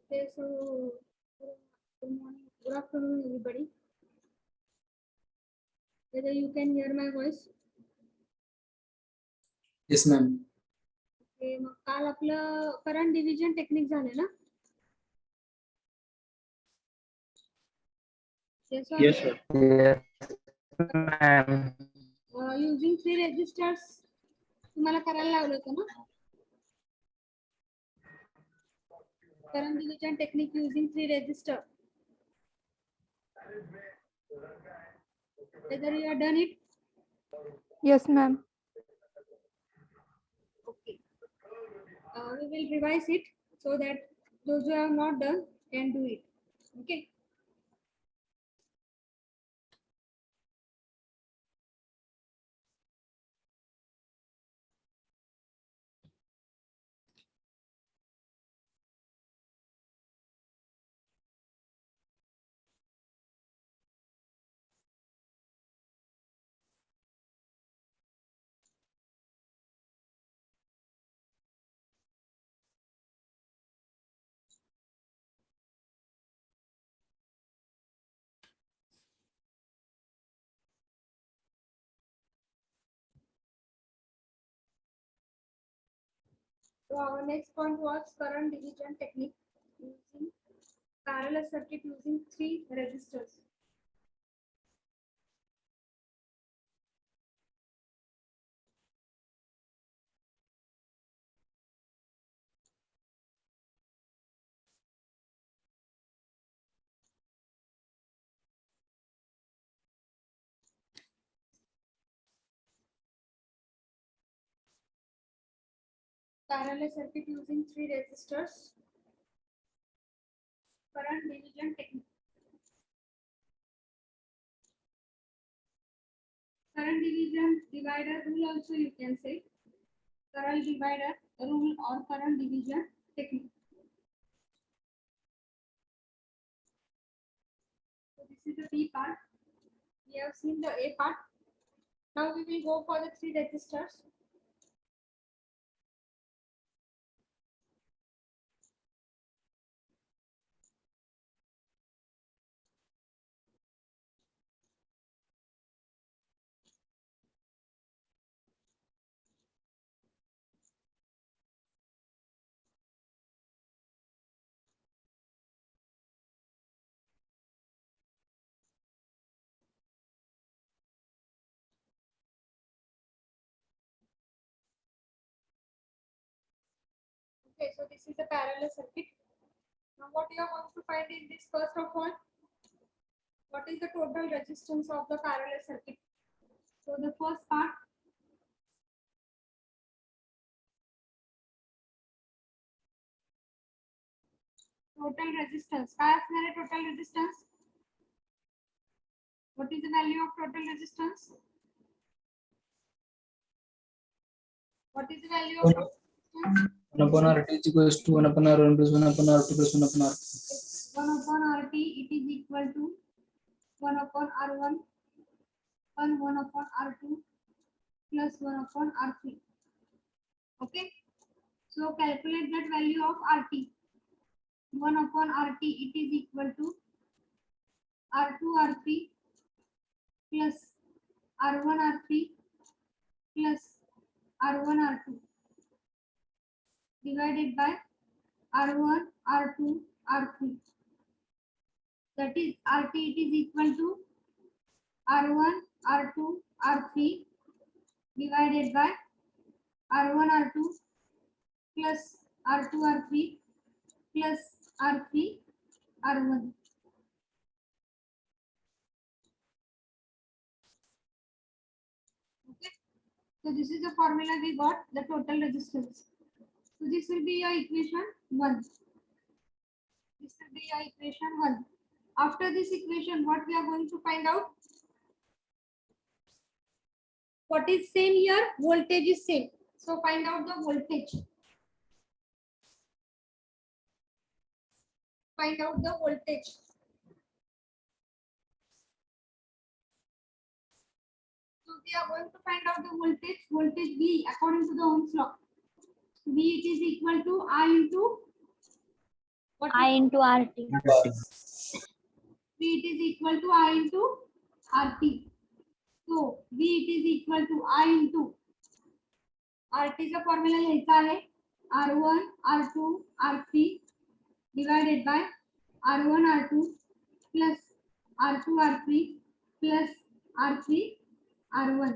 Okay, so good morning, good afternoon, everybody. Whether you can hear my voice? Yes, ma'am. Okay, मग काल आपलं current division technique झाले ना? Yes, sir. Yes, sir. Yes, ma'am. Using 3 registers तुम्हाला करायला लावलं होतं ना? Current division technique using 3 register. Whether you have done it? Yes, ma'am. Okay. We will revise it so that those who have not done can do it. Okay. So our next point was current division technique using parallel circuit using 3 resistors. Parallel circuit using 3 resistors. Current division technique. Current division divider rule also you can say. Current divider rule or current division technique. So this is the B part. We have seen the A part. Now we will go for the 3 resistors. Okay, so this is a parallel circuit. Now what you are going to find in this first of all, what is the total resistance of the parallel circuit? So the first part, total resistance. काय असणार आहे total resistance? What is the value of total resistance? What is the value of total resistance? 1 upon RT is equals to 1 upon R1 plus 1 upon R2 plus 1 upon R3. 1 upon RT, it is equal to 1 upon R1 and 1 upon R2 plus 1 upon R3. Okay. So calculate that value of RT. 1 upon RT, it is equal to R2 R3 plus R1 R3 plus R1 R2 divided by R1 R2 R3. That is RT, it is equal to R1 R2 R3 divided by R1 R2 plus R2 R3 plus R3 R1. Okay. So this is the formula we got, the total resistance. So this will be your equation 1. This will be your equation 1. After this equation, what we are going to find out? What is same here? Voltage is same. So find out the voltage. Find out the voltage. So we are going to find out the voltage. Voltage V according to the Ohm's law. V it is equal to I into What I into RT. V it is equal to I into RT. So V it is equal to I into RT चा formula लिहायचा आहे R1 R2 R3 divided by R1 R2 plus R2 R3 plus R3 R1.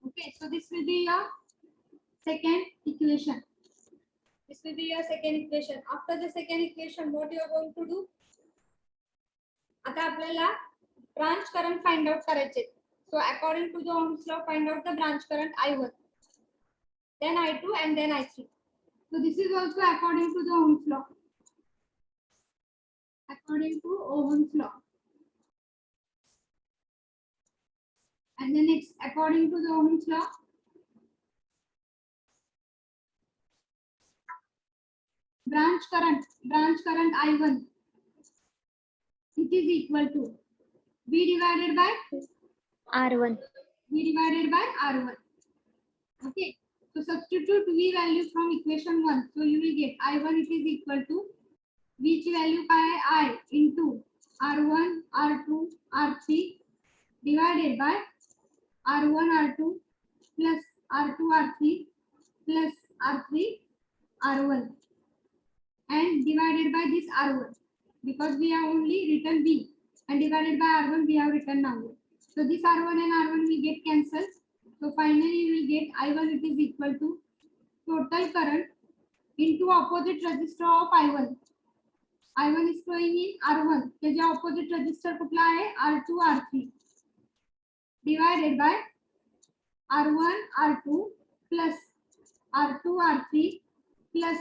Okay, so this will be your second equation. This will be your second equation. After the second equation, what you are going to do? आता आपल्याला branch current find out करायचे. So according to the Ohm's law, find out the branch current I1, then I2, and then I3. So this is also according to the Ohm's law. According to Ohm's law. And then next, according to the Ohm's law, branch current I1, it is equal to V divided by R1. R1. Okay, so substitute V value from equation 1. So you will get I1 it is equal to V ची value काय आहे I into R1 R2 R3 divided by R1 R2 plus R2 R3 plus R3 R1 and divided by this R1, because we have only written V, and divided by R1 we have written now. So this R1 and R1 will get cancelled. So finally you will get I1 it is equal to total current into opposite resistor of I1. I1 is flowing in R1. त्याच्या opposite resistor कुठला आहे R2 R3 divided by R1 R2 plus R2 R3 plus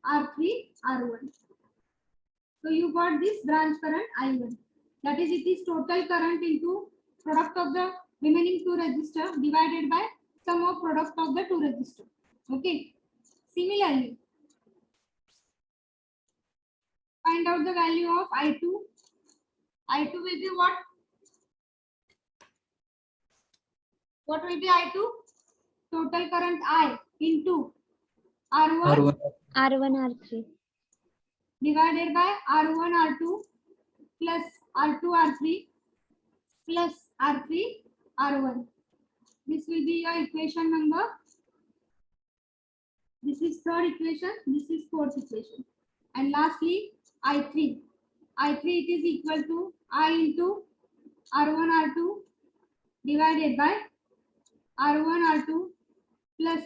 R3 R1. So you got this branch current I1. That is, it is total current into product of the remaining two resistor divided by sum of product of the two resistor. Okay. Similarly, find out the value of I2. I2 will be what? What will be I2? Total current I into R1 R1 R1 R3. divided by R1 R2 plus R2 R3 plus R3 R1. This will be your equation number. This is third equation. This is fourth equation. And lastly, I3. I3 it is equal to I into R1 R2 divided by R1 R2 plus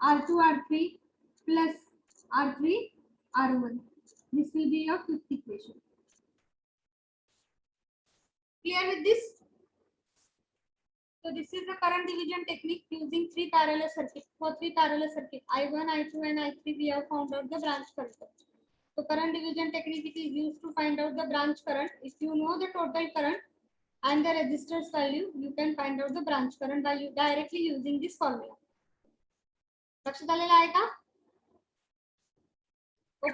R2 R3 plus R3 R1. This will be your fifth equation. Clear with this? So this is the current division technique using three parallel circuits. For three parallel circuits, I1, I2, and I3, we have found out the branch current. So current division technique it is used to find out the branch current. If you know the total current and the resistors value, you can find out the branch current value directly using this formula. लक्षात आलेलं आहे का?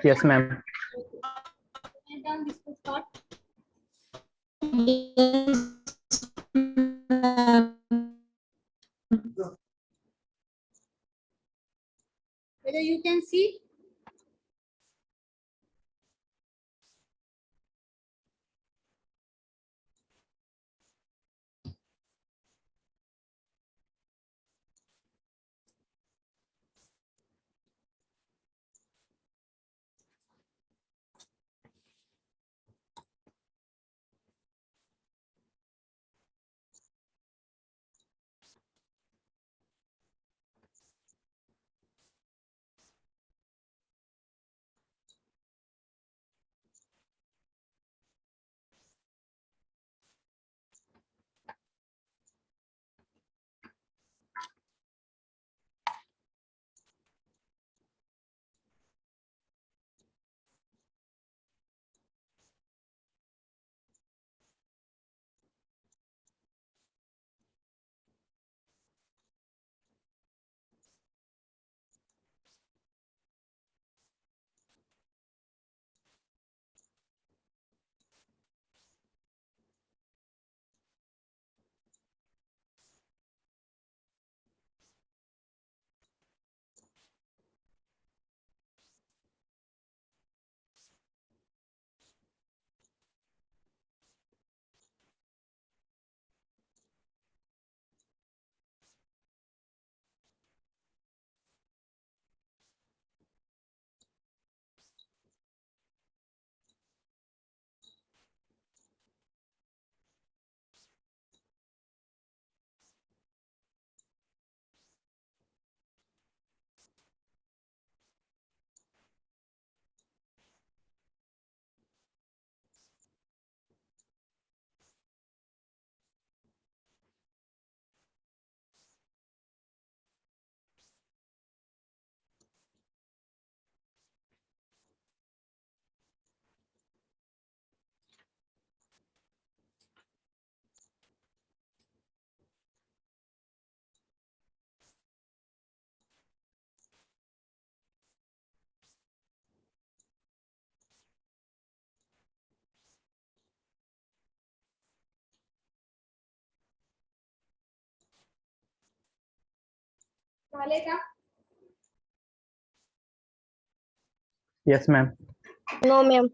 Yes, ma'am. Write down this thought. Whether you can see झाले का? Yes, ma'am. No, ma'am.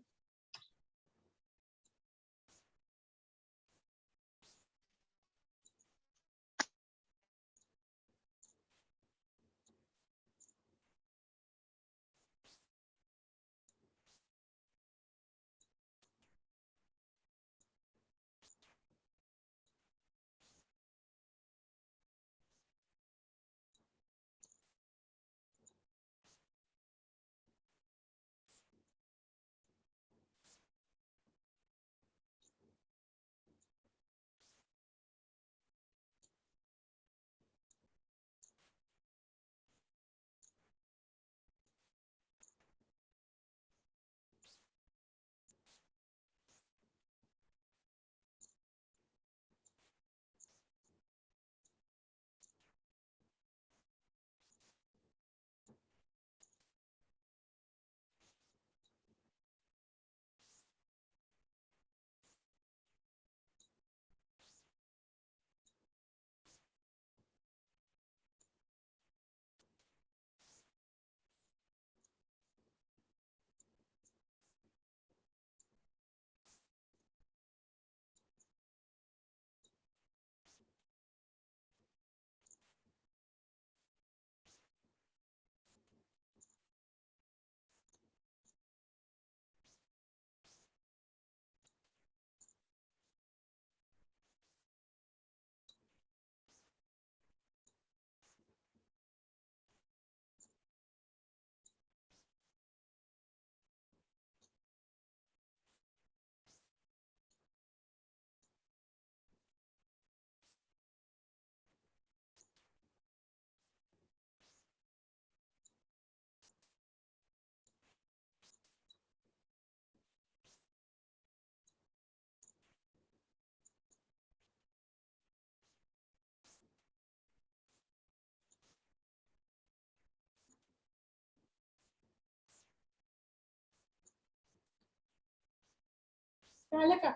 झालं का?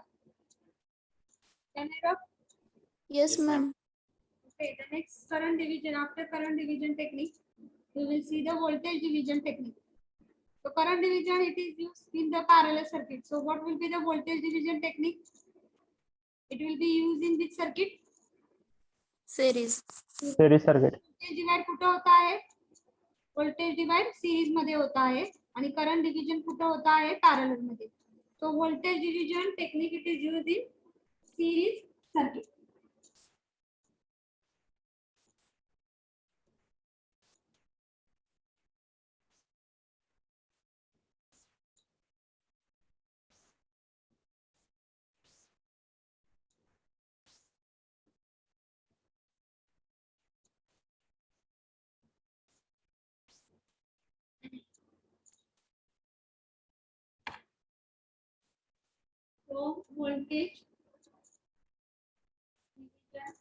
Can I drop? Yes, ma'am. Okay, the next current division. After current division technique, we will see the voltage division technique. So current division, it is used in the parallel circuit. So what will be the voltage division technique? It will be used in which circuit? Series. Series circuit. Voltage divide कुठे होता है? Voltage divide series मध्ये होता आहे आणि current division कुठे होता आहे? पॅरलल मध्ये. So voltage division technique, it is used in series circuit. So voltage division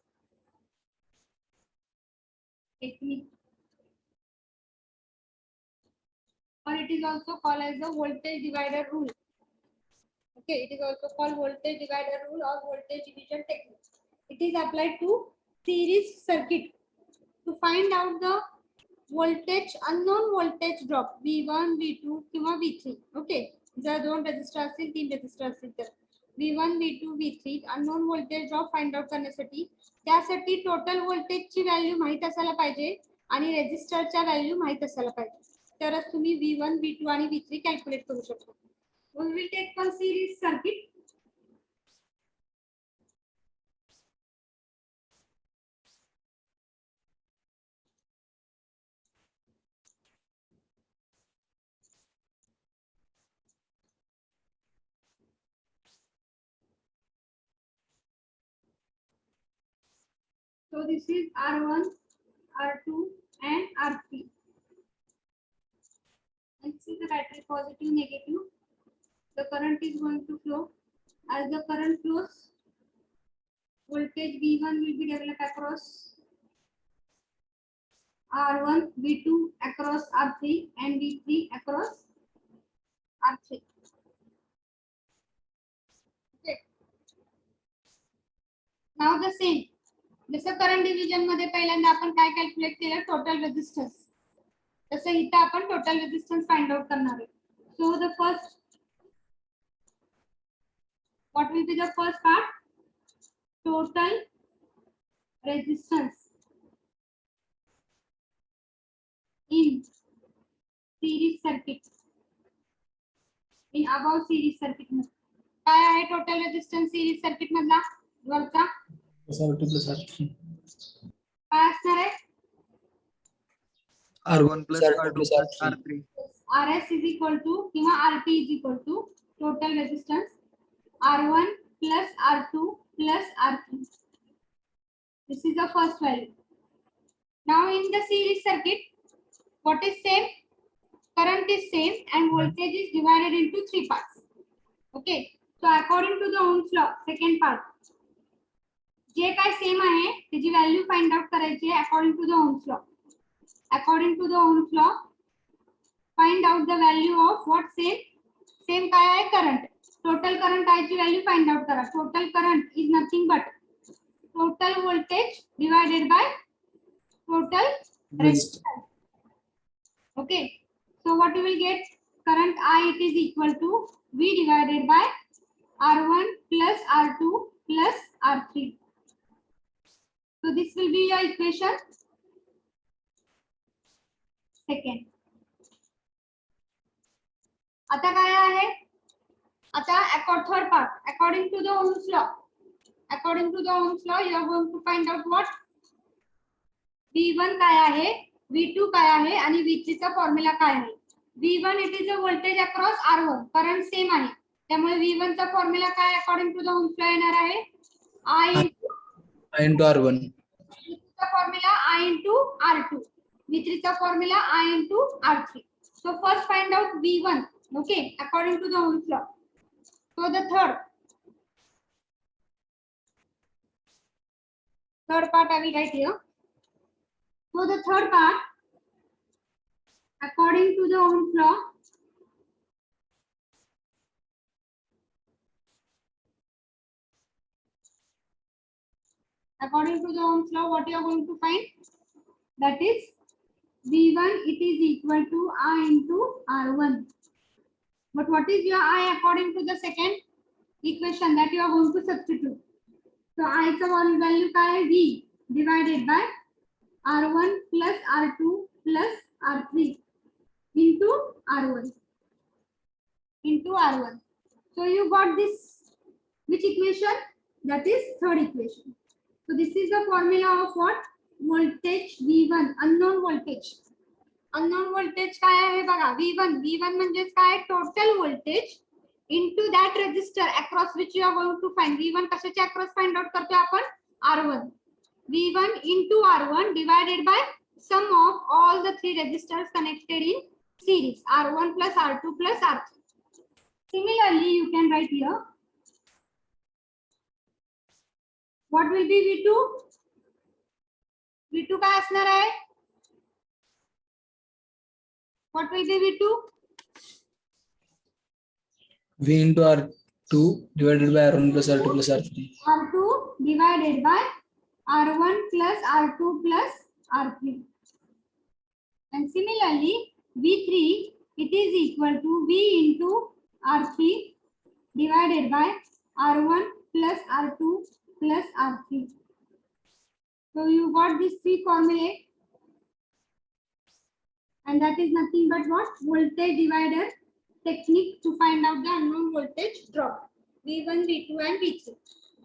technique, or it is also called as the voltage divider rule. Okay, it is also called voltage divider rule or voltage division technique. It is applied to series circuit to find out the voltage, unknown voltage drop V1, V2 किंवा V3. Okay, जर दोन resistor असतील, तीन resistor असतील तर V1, V2, V3 unknown voltage drop find out करण्यासाठी त्यासाठी total व्होल्टेजची व्हॅल्यू माहित असायला पाहिजे आणि रेजिस्टरच्या व्हॅल्यू माहित असायला पाहिजे, तरच तुम्ही V1, V2 आणि V3 कॅल्क्युलेट करू शकता. We will take one series circuit. So this is R1, R2 and R3. And see the battery positive, negative. The current is going to flow. As the current flows, voltage V1 will be developed across R1, V2 across R3 and V3 across R3. Okay. Now the same. जसं current division मध्ये पहिल्यांदा आपण काय calculate केलं, total resistance, तसं इथं आपण total resistance find out करणार आहे. So the first, what will be the first part, total resistance in series circuit, in above series circuit मध्ये काय आहे टोटल रेझिस्टन्स सिरीज सर्किट मधला वरचा R2 plus R3. काय असणार आहे, R1 plus R2 R2 plus plus R3. R3. RS is equal to किंवा RT is equal to total resistance R1 plus R2 plus R3. This is the first value. Now in the series circuit, what is same? Current is same and voltage is divided into three parts. Okay. So according to the Ohm's law, second part, जे काय same आहे त्याची value find out करायची आहे according to the Ohm's law. According to the Ohm's law find out the value of what same, same काय आहे current, total current आहे ची value find out करा. Total current is nothing but total voltage divided by total resistance. Okay, so what you will get, current I it is equal to V divided by R1 plus R2 plus R3. So this will be your equation second. आता काय आहे, आता third part, according to the Ohm's law, according to the Ohm's law you are going to find out what V1 काय आहे, V2 काय आहे आणि V3 चा फॉर्म्युला काय आहे. V1 it is a voltage across R1, current same आहे त्यामुळे V1 चा फॉर्म्युला काय according to the Ohm's law येणार आहे, I into R1. चा formula I into R2, V3 चा formula I into R3. So first find out V1, okay, according to the Ohm's law. So the third part I will write here. So the third part, according to the Ohm's law, according to the Ohm's law, what you are going to find, that is V1 it is equal to I into R1. But what is your I according to the second equation that you are going to substitute? So I चा value काय आहे, V divided by R1 plus R2 plus R3 into R1 into R1. So you got this which equation? That is third equation. So this is the formula of what? Voltage V1, unknown voltage. Unknown voltage काय आहे बघा, V1. V1 म्हणजेच काय, total voltage into that resistor across which you are going to find. V1 कशाच्या across find out करतोय आपण, R1. V1 into R1 divided by sum of all the three resistors connected in series, R1 plus R2 plus R3. Similarly, you can write here, what will be V2? V2 काय असणार आहे? What will be V2? V into R2 divided by R1 plus R2 plus R3. R2 divided by R1 plus R2 plus R3. And similarly, V3 it is equal to V into R3 divided by R1 plus R2 plus R3. So you got these three formulae, and that is nothing but what? Voltage divider technique to find out the unknown voltage drop, V1, V2 and V3.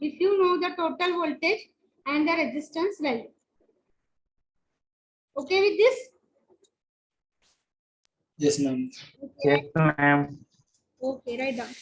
If you know the total voltage and the resistance value. Okay with this? Yes, ma'am. Yes, ma'am. Okay, write down.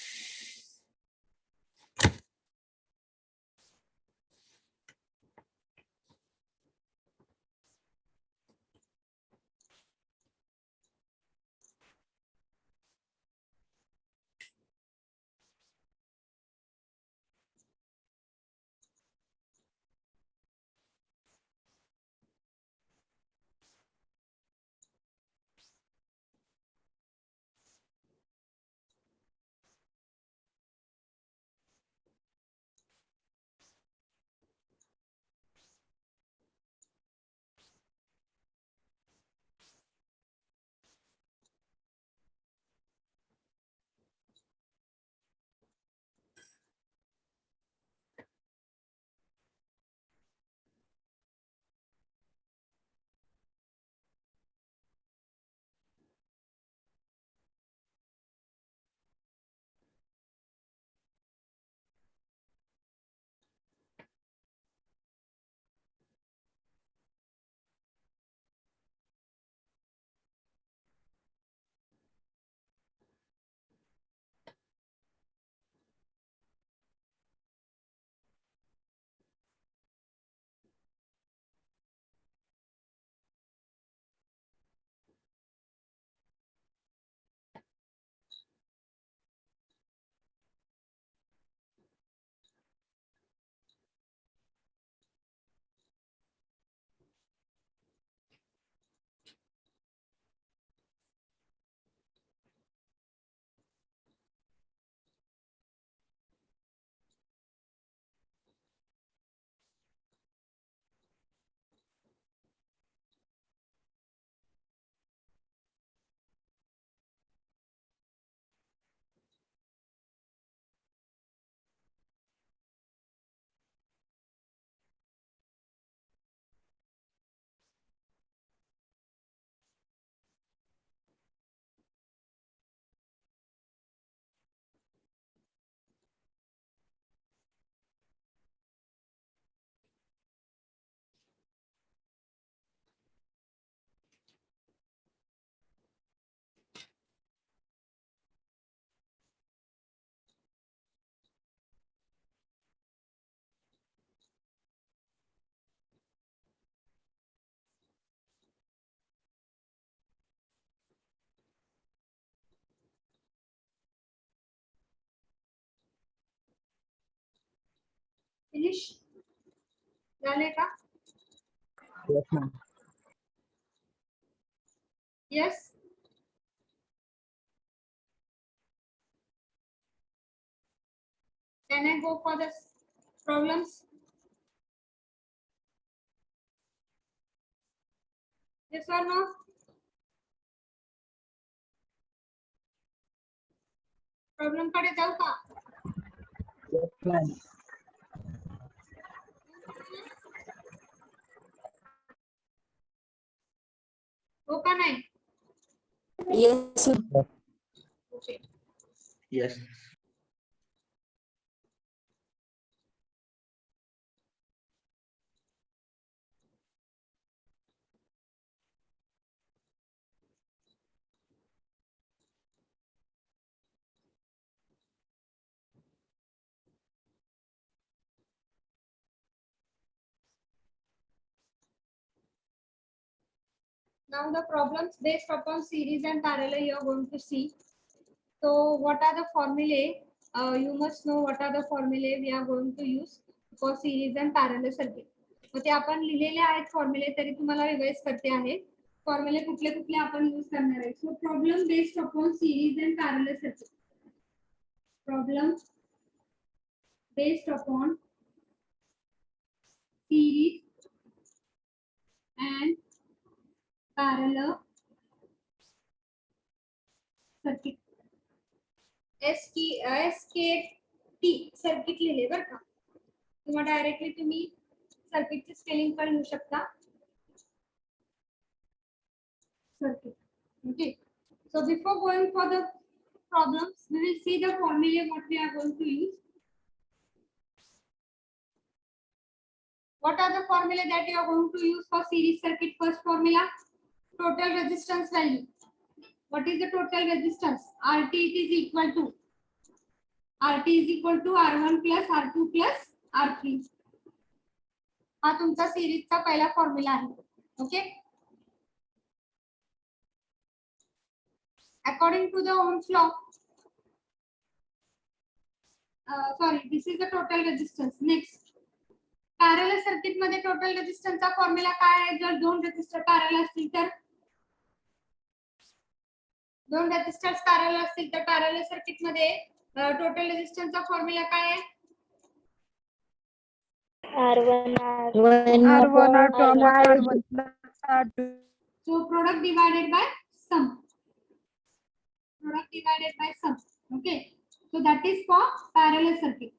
Finish झाले का? Yes, ma'am. Yes. Can I go for the problems? Yes or no? Problem कडे जाऊ का? Yes, ma'am. हो का नाही? Yes, ma'am. Okay. Yes. Now the problems based upon series and parallel you are going to see. So what are the formulae? You must know what are the formulae we are going to use for series and parallel circuit. मग ते आपण लिहिलेले आहेत फॉर्म्युले तरी तुम्हाला revise करते आहे. फॉर्म्युले कुठले कुठले आपण यूज करणार आहे. So problem based upon series and parallel circuit. Problem based upon series and parallel circuit. SKT circuit लिहिले बरं का. किंवा डायरेक्टली तुम्ही सर्किटची स्पेलिंग पण लिहू शकता. Circuit. Okay. So before going for the problems, we will see the formula what we are going to use. What are the formula that you are going to use for series circuit? First formula, total resistance value. What is the total resistance? RT is equal to R1 plus R2 plus R3. हा तुमचा सिरीजचा पहिला formula आहे. Okay. According to the Ohm's law, sorry, this is the total resistance. Next, parallel circuit मध्ये total रेजिस्टन्सचा formula काय आहे? जर दोन resistor parallel असतील तर पॅरलल सर्किट मध्ये टोटल रेजिस्टन्सचा फॉर्म्युला काय आहे? R1 So product divided by sum. Okay. So that is for parallel circuit.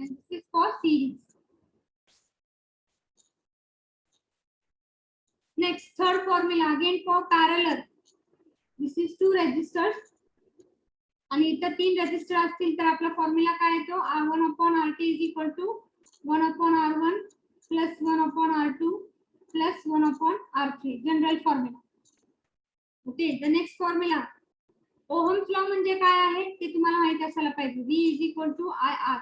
And this is for series. Next, third formula again for parallel. This is two resistors. आणि इथं तीन resistor असतील तर आपला formula काय येतो? R1 upon RT is equal to 1 upon R1 plus 1 upon R2 plus 1 upon R3. General formula. Okay. The next formula, Ohm's law म्हणजे काय आहे ते तुम्हाला माहिती असायला पाहिजे. V is equal to IR.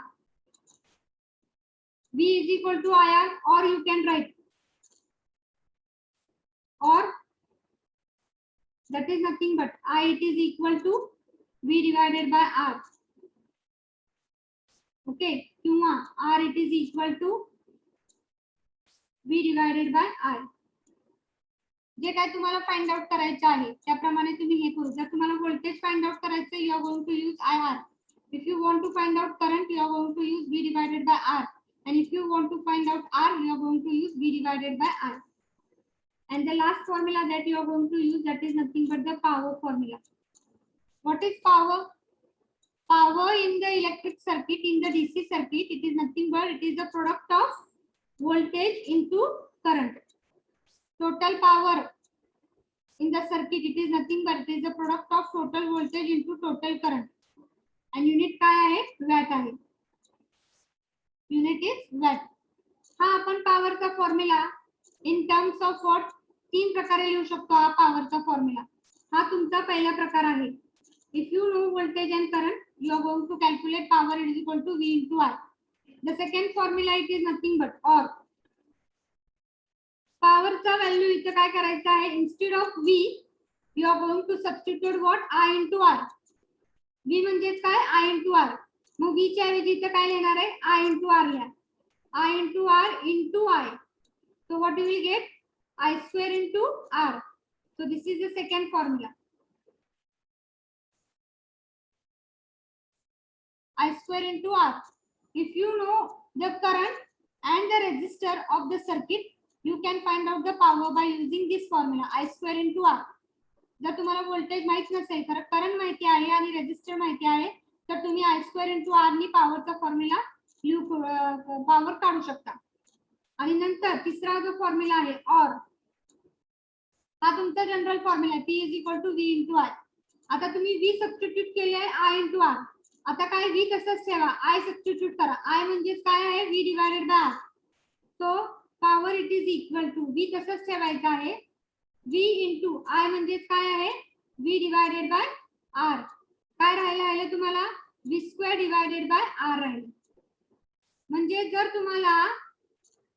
V is equal to IR, or you can write, or that is nothing but I it is equal to V divided by R. Okay. किंवा R it is equal to V divided by I. जे काय तुम्हाला find out करायचं आहे त्याप्रमाणे तुम्ही हे करू. जर तुम्हाला व्होल्टेज फाइंड आउट करायचं you are going to use IR. If you want to find out current, you are going to use V divided by R. And if you want to find out R, you are going to use V divided by I. And the last formula that you are going to use, that is nothing but the power formula. What is power? Power in the electric circuit, in the DC circuit, it is nothing but it is the product of voltage into current. Total power in the circuit, it is nothing but it is the product of total voltage into total current. And unit काय आहे? Watt आहे. Unit is watt. हा आपण पॉवरचा formula in terms of watt तीन प्रकारे लिहू शकतो. हा पॉवरचा फॉर्म्युला हा तुमचा पहिला प्रकार आहे. If you no voltage and current, you are going to calculate power is equal to V into I. The second formula, it is nothing but or. पॉवरचा व्हॅल्यू इथे काय करायचं आहे? Instead of V, you are going to substitute what? I into R. V म्हणजेच काय I into R. मग V च्या ऐवजी इथं काय लिहिणार आहे I इंटू आर लिहा. I into R into I. So what you will get I square into R. So this is the second formula. I square into R. If you know the current and the resistor of the circuit, you can find out the power by using this formula I square into R. जर तुम्हाला voltage माहित नसेल तर current माहिती आहे आणि resistor माहिती आहे तर तुम्ही I स्क्वेअर इंटू आर नी पॉवरचा फॉर्म्युला पॉवर काढू शकता. आणि नंतर तिसरा जो फॉर्म्युला आहे ऑर, हा तुमचा जनरल फॉर्म्युला आहे P is equal to V into I. आता तुम्ही V सबस्टिट्यूट केले आहे I इंटू आर. आता काय V तसंच ठेवा, I सबस्टिट्यूट करा. I म्हणजेच काय आहे V divided by R. So power it is equal to V तसंच ठेवायचं आहे V इंटू I म्हणजेच काय आहे V डिवायडेड बाय R. काय राहिलं तुम्हाला V square divided by R राहील. म्हणजे जर तुम्हाला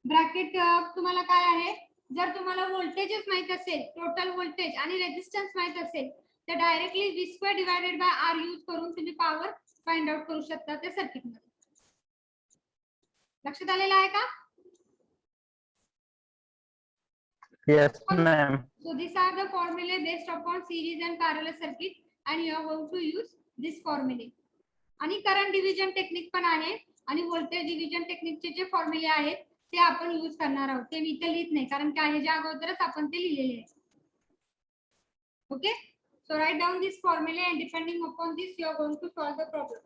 ब्रॅकेट तुम्हाला काय आहे, जर तुम्हाला व्होल्टेजच माहित असेल, टोटल व्होल्टेज आणि रेजिस्टन्स माहित असेल तर directly V square divided by R use करून तुम्ही पॉवर फाइंड आउट करू शकता त्या सर्किट मध्ये. लक्षात आलेलं आहे का? Yes, ma'am. So these are the formulae based upon series and parallel circuit and you are going to use this formulae. आणि करंट डिव्हिजन टेक्निक पण आहे आणि व्होल्टेज डिव्हिजन टेक्निकचे जे फॉर्म्युले आहेत ते आपण यूज करणार आहोत. ते मी इथे लिहित नाही कारण काय ह्याच्या अगोदरच आपण ते लिहिलेले आहे. Okay, so write down this फॉर्म्युले and depending upon this you are going to solve the problem.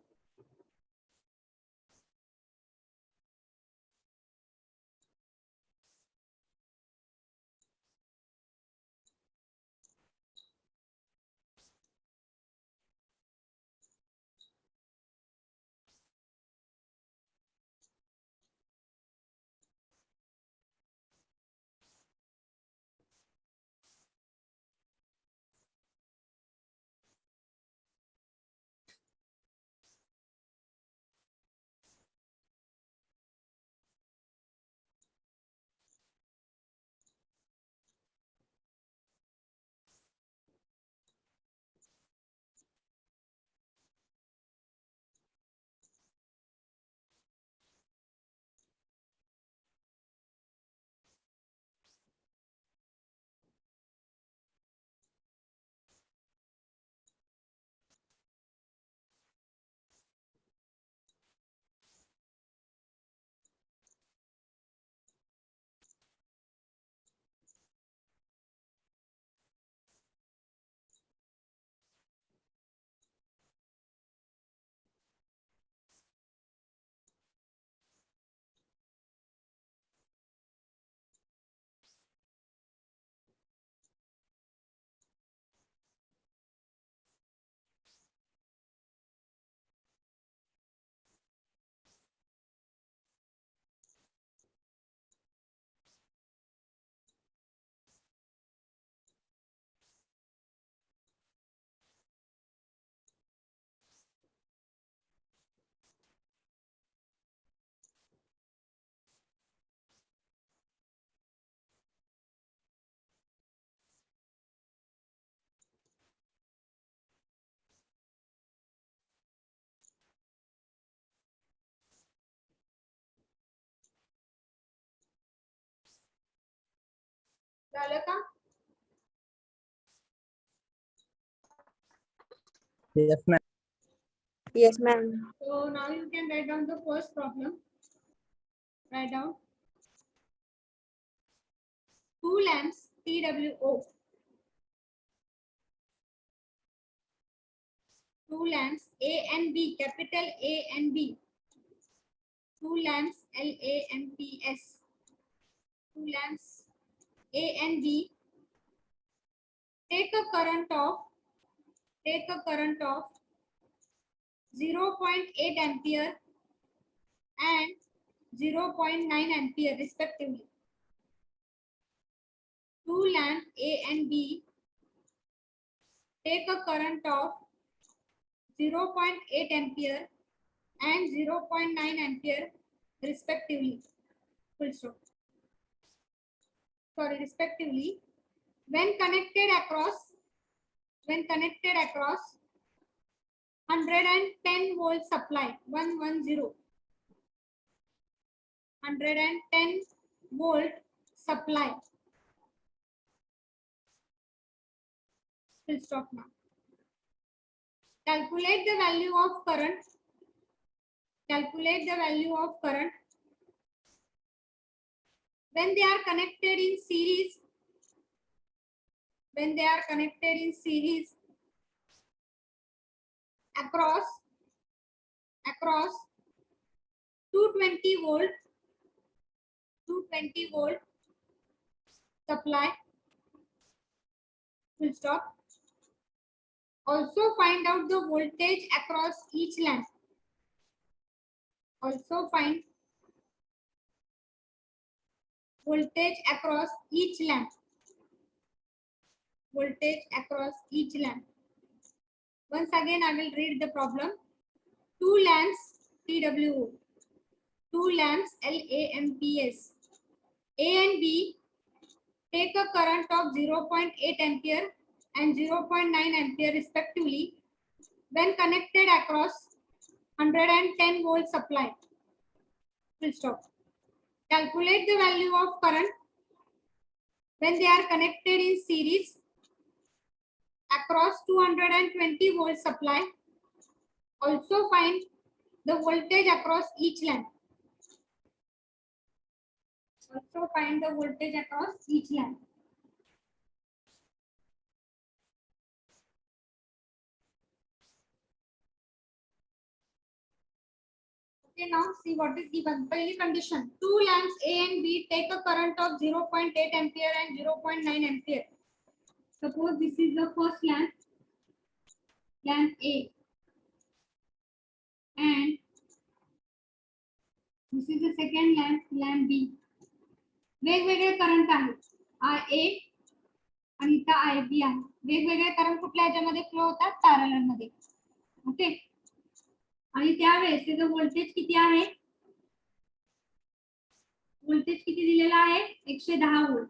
झालं का? Yes, ma'am. Yes, ma'am. So now you can write down the first problem. Write down 2 lamps TWO. 2 lamps A and B, capital A and B. 2 lamps LAMPS. 2 lamps A and B. Take a current of 0.8 ampere and 0.9 ampere respectively. 2 lamps A and B take a current of 0.8 ampere and 0.9 ampere respectively. Full stop. Sorry, respectively. When connected across 110 volt supply 110 110 volt supply. We'll stop now. Calculate the value of current. Calculate the value of current when they are connected in series. When they are connected in series across 220 volt supply. Full stop. Also find out the voltage across each lamp. Also find voltage across each lamp. Voltage across each lamp. Once again, I will read the problem. Two lamps TWO. Two lamps LAMPS. A and B take a current of 0.8 ampere and 0.9 ampere respectively when connected across 110 volt supply. Full stop. Calculate the value of current when they are connected in series across 220 volt supply. Also find the voltage across each lamp. Also find the voltage across each lamp. Okay, now see what is given. पहिली condition. Two lamps A and B take a current of 0.8 ampere and 0.9 ampere. Suppose this is the first lamp, lamp A, and this is the second lamp, lamp B. वेगवेगळे current आहेत. IA आणि इथं IB आहे. वेगवेगळे current कुठल्या ह्याच्यामध्ये flow होतात? Parallel मध्ये. ओके. आणि त्यावेळेस त्याचं व्होल्टेज किती आहे? व्होल्टेज किती दिलेला आहे? 110 व्होल्ट.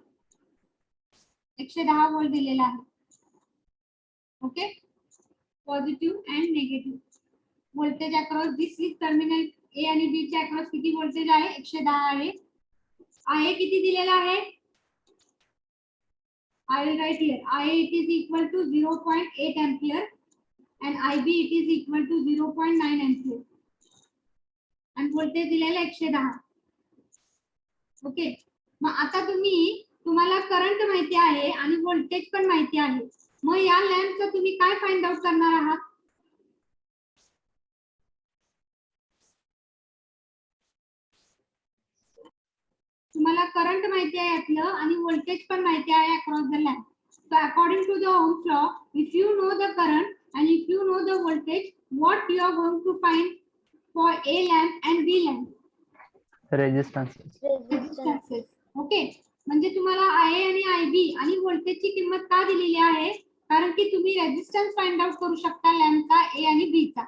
110 व्होल्ट दिलेला आहे. Okay. Positive and negative. Voltage across this is terminal ए आणि बी च्या अक्रॉस किती व्होल्टेज आहे? 110 आहे. IA किती दिलेला आहे? I will write here. IA it is equal to 0.8 ampere and IB it is equal to 0.9 ampere. And voltage दिलेला 110. Okay. मग आता तुम्हाला करंट माहिती आहे आणि व्होल्टेज पण माहिती आहे. मग या लॅम्पचं तुम्ही काय फाइंड आउट करणार आहात? तुम्हाला करंट माहिती आहे यातलं आणि व्होल्टेज पण माहिती आहे across the lamp. So according to the Ohm's law, if you know the current and if you know the voltage, what you are going to find for A lamp and B lamp? Resistances. Resistances. Okay. म्हणजे तुम्हाला IA आणि IB आणि व्होल्टेजची किंमत का दिलेली आहे? कारण की तुम्ही रेजिस्टन्स फाइंड आउट करू शकता लॅम्पचा A आणि B चा.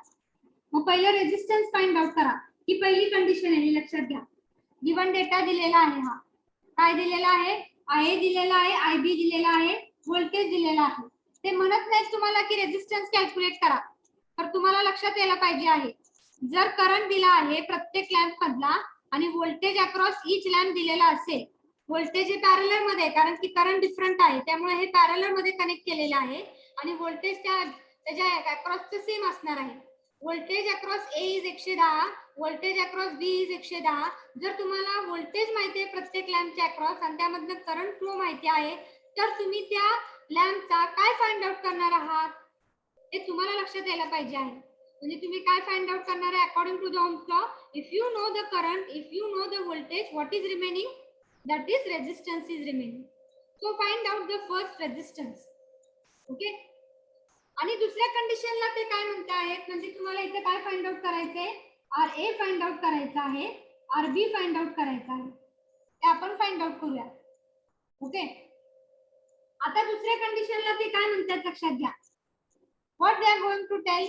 मग पहिलं रेजिस्टन्स फाइंड आउट करा. ही पहिली कंडिशन आहे, लक्षात घ्या. गिवन डेटा दिलेला आहे. हा काय दिलेला आहे? IA दिलेला आहे, IB दिलेला आहे, व्होल्टेज दिलेला आहे. ते म्हणत नाही तुम्हाला की रेजिस्टन्स कॅल्क्युलेट करा. तर तुम्हाला लक्षात यायला पाहिजे आहे, जर करंट दिला आहे प्रत्येक लॅम्प मधला आणि व्होल्टेज अक्रॉस ईच लॅम्प दिलेला असेल, व्होल्टेज हे पॅरलल मध्ये कारण की करंट डिफरंट आहे त्यामुळे हे पॅरलल मध्ये कनेक्ट केलेलं आहे आणि व्होल्टेज त्याच्या अक्रॉसचे सेम असणार आहे. Voltage across A is 110, voltage across B is 110. जर तुम्हाला व्होल्टेज माहिती आहे प्रत्येक लॅम्पच्या अक्रॉस आणि त्यामधनं करंट फ्लो माहिती आहे, तर तुम्ही त्या लॅम्पचा काय फाइंड आउट करणार आहात हे तुम्हाला लक्षात यायला पाहिजे आहे. म्हणजे तुम्ही काय फाइंड आउट करणार आहे? According to the Ohm's law, if you know the current, if you know the voltage, what is remaining? That is resistance is remaining. So find out the first resistance. Okay. आणि दुसऱ्या कंडिशनला ते काय म्हणते आहेत, म्हणजे तुम्हाला इथे काय फाइंड आउट करायचंय? RA फाइंड आउट करायचं आहे, RB फाइंड आउट करायचं आहे. ते आपण फाइंड आउट करूया. ओके. आता दुसऱ्या कंडिशनला ते काय म्हणतात लक्षात घ्या. What they are going to tell?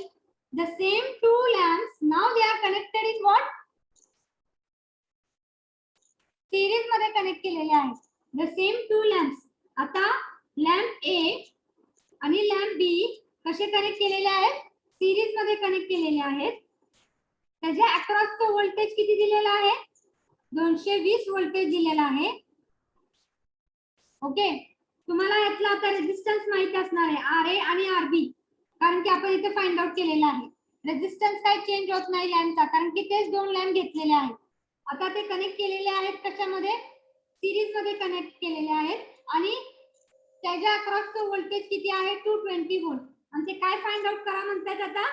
The same two lamps now they are connected in what? Series मध्ये कनेक्ट केलेले आहेत. The same two lamps. आता लॅम्प A आणि लॅम्प B कसे कनेक्ट केलेले आहेत? सिरीज मध्ये कनेक्ट केलेले आहेत त्याच्या अक्रॉसचं व्होल्टेज किती दिलेलं आहे 220 व्होल्टेज दिलेला आहे. ओके, तुम्हाला यातला आता रेजिस्टन्स माहिती असणार आहे RA आणि RB, कारण की आपण इथे फाइंड आउट केलेला आहे. रेजिस्टन्स काय चेंज होत नाही लॅम्पचा, कारण की तेच दोन लॅम्प घेतलेले आहेत. आता ते कनेक्ट केलेले आहेत कशामध्ये सिरीज मध्ये कनेक्ट केलेले आहेत आणि त्याच्या अक्रॉसचं व्होल्टेज किती आहे 220 व्होल्ट. आणि ते काय फाइंड आउट करा म्हणतात आता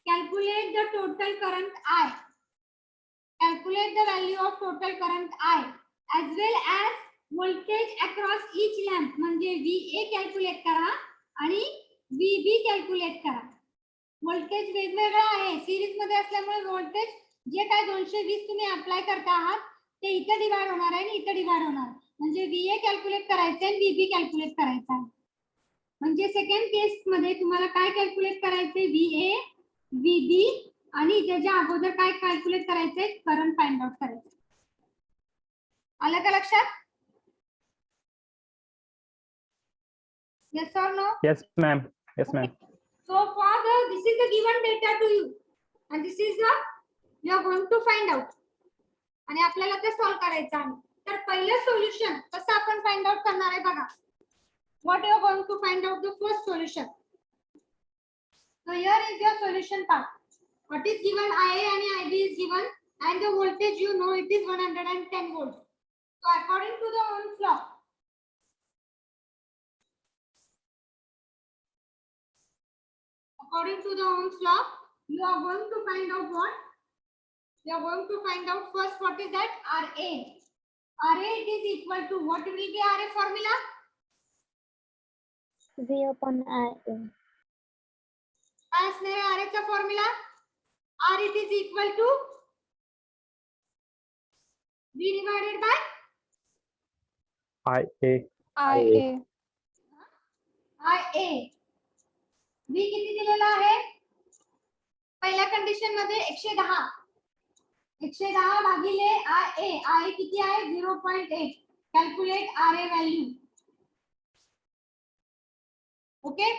calculate the total current I. Calculate the value of total current I as well as voltage across each lamp. म्हणजे VA कॅल्क्युलेट करा आणि VB कॅल्क्युलेट करा. व्होल्टेज वेगवेगळा आहे सिरीज मध्ये असल्यामुळे व्होल्टेज जे काय 220 तुम्ही अप्लाय करता आहात ते इथे डिवाइड होणार आहे आणि इथे डिवाइड होणार. म्हणजे VA कॅल्क्युलेट करायचं आहे VB कॅल्क्युलेट करायचं आहे. म्हणजे सेकंड केस मध्ये तुम्हाला काय कॅल्क्युलेट करायचंय VA VB आणि त्याच्या अगोदर काय कॅल्क्युलेट करायचंय करंट फाइंड आउट करायचं. आलं का लक्षात? Yes or no? Yes, ma'am. Yes, ma'am. So for the this is the given data to you and this is the you are going to find out आणि आपल्याला ते solve करायचं आहे. तर पहिलं सोल्युशन कसं आपण फाइंड आउट करणार आहे बघा. What you are going to find out the first solution. So here is your solution part. What is given IA and IB is given and the voltage you know it is 110 volts. So according to the Ohm's law, you are going to find out what? You are going to find out first what is that RA. RA it is equal to what will be RA formula? V upon RA. काय असणार आहे RA चा formula? R it is equal to V divided by IA. IA. IA. V किती दिलेला आहे पहिल्या condition मध्ये 110 भागिले IA किती आहे 0.8. Calculate RA value. Okay,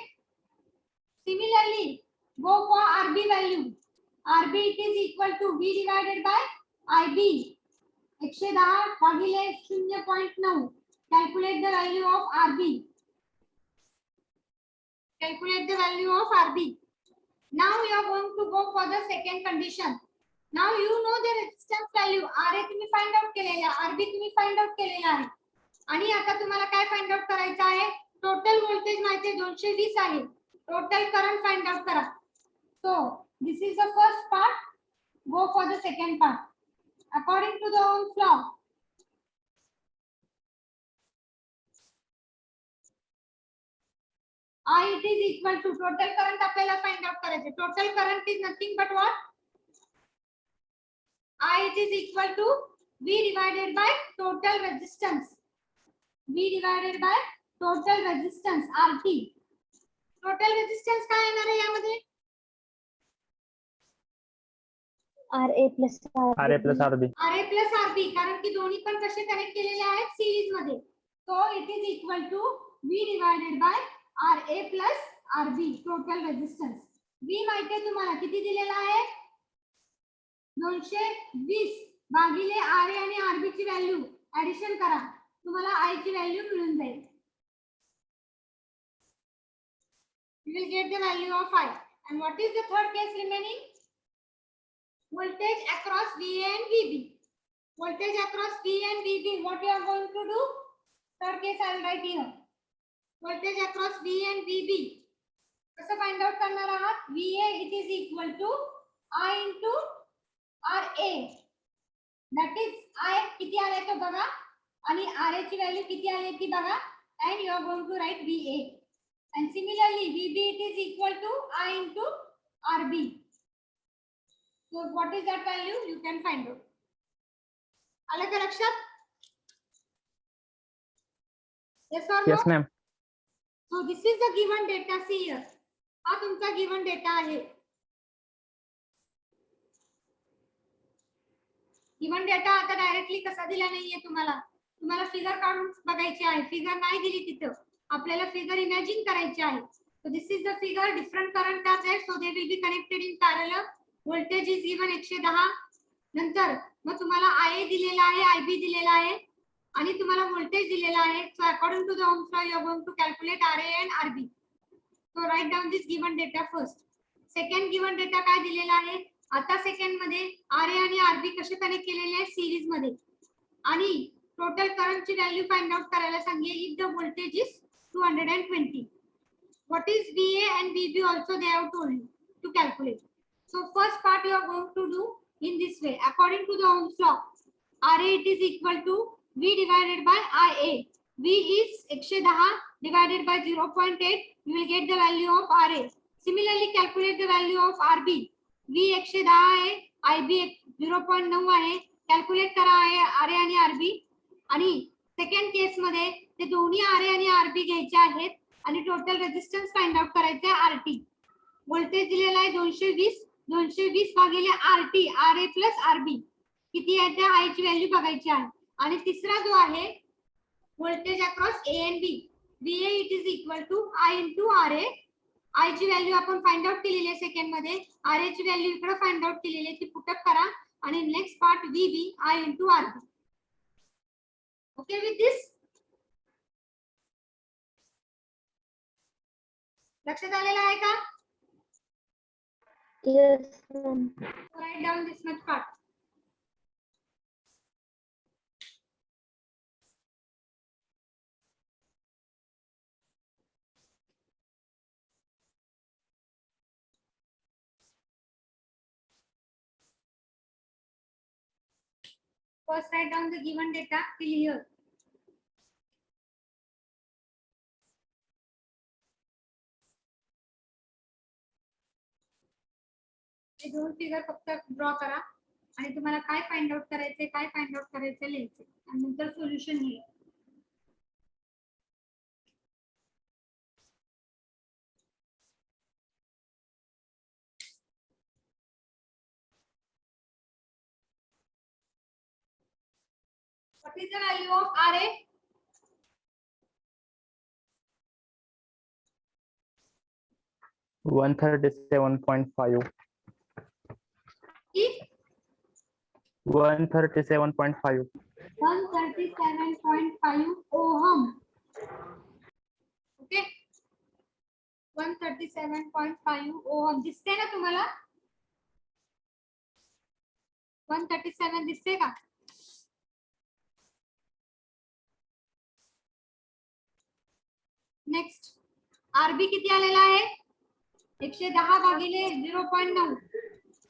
similarly go for RB value. RB it is equal to V divided by IB. 110 भागिले 0.9. Calculate the value of RB. Calculate the value of RB. Now you are going to go for the second condition. Now you know the resistance value. RA तुम्ही find out केलेला आहे, RB तुम्ही find out केलेला आहे. आणि आता तुम्हाला काय find out करायचं आहे? टोटल व्होल्टेज माहिती आहे 220 आहे. टोटल करंट find out करा. So this is the first part. Go for the second part. According to the Ohm's law, I it is equal to total current आपल्याला find out करायचे. Total current is nothing but what? I it is equal to V divided by total resistance. V divided by total resistance RT. Total resistance काय येणार आहे यामध्ये? RA plus RA plus RB. RA plus RB कारण की दोन्ही पण कसे connect केलेले आहेत सिरीज मध्ये. So it is equal to V divided by RA plus RB total resistance. V माहिती आहे तुम्हाला किती दिलेला आहे 220 भागिले RA आणि RB ची व्हॅल्यू ऍडिशन करा तुम्हाला I ची व्हॅल्यू मिळून जाईल. You will get the value of I. And what is the third case remaining? Voltage across VA and VB. Voltage across VA and VB. What you are going to do? Third case I will write here. Voltage across VA and VB. कसं find out करणार आहात? VA it is equal to I into RA. That is I किती आले तो बघा आणि RA ची value किती आली ती बघा. And you are going to write VA. And similarly VB it is equal to I into RB. So what is that value? You can find out. आलं का लक्षात? Yes or no? Yes, ma'am. So this is the given data. See here. हा तुमचा given data आहे. Given data आता directly कसा दिला नाहीये तुम्हाला. तुम्हाला फिगर काढून बघायची आहे. फिगर नाही दिली तिथं. आपल्याला फिगर इमॅजिन करायची आहे. So this is the figure. Different current are there, so they will be connected in parallel. Voltage is given 110. नंतर मग तुम्हाला IA दिलेला आहे, IB दिलेला आहे आणि तुम्हाला व्होल्टेज दिलेला आहे. So according to the Ohm's law, you are going to calculate RA and RB. So write down this given data first. Second given data काय दिलेला आहे? आता सेकंड मध्ये RA आणि RB कसे कनेक्ट केलेले आहे सिरीज मध्ये आणि टोटल करंट ची व्हॅल्यू फाइंड आउट करायला सांगितले. If the voltage is 220. What is VA and VB also they have told you to calculate. So first part you are going to do in this way. According to the Ohm's law, RA it is equal to V divided by IA. V is 110 divided by 0.8. You will get the value of RA. Similarly, calculate the value of RB. V 110 आहे, IB 0.9 आहे. Calculate करा RA आणि RB. आणि second case मध्ये ते दोन्ही RA आणि RB घ्यायचे आहेत आणि टोटल रेजिस्टन्स फाइंड आउट करायचा आहे RT. व्होल्टेज दिलेला आहे 220 भागिले RT RA प्लस RB किती आहे त्या I ची व्हॅल्यू बघायची आहे. आणि तिसरा जो आहे voltage across A and B. VA it is equal to I into RA. I ची व्हॅल्यू आपण फाइंड आउट केलेली आहे सेकंड मध्ये. RA ची व्हॅल्यू इकडे फाइंड आउट केलेली आहे ती पुट अप करा आणि next part VB I into RB. Okay with this लक्षात आलेलं आहे का? Yes, ma'am. Write down this much part. First write down the given data till here. हे दोन फिगर फक्त ड्रॉ करा आणि तुम्हाला काय फाइंड आउट करायचे लिहायचे आणि नंतर सोल्युशन लिहा. What is the value of RA? $137.5. If 137.5. 137.5 ohm. Okay. 137.5 ohm. दिसते ना तुम्हाला? 137 दिसते का? नेक्स्ट RB किती आलेला आहे? 110 भागिले 0.9.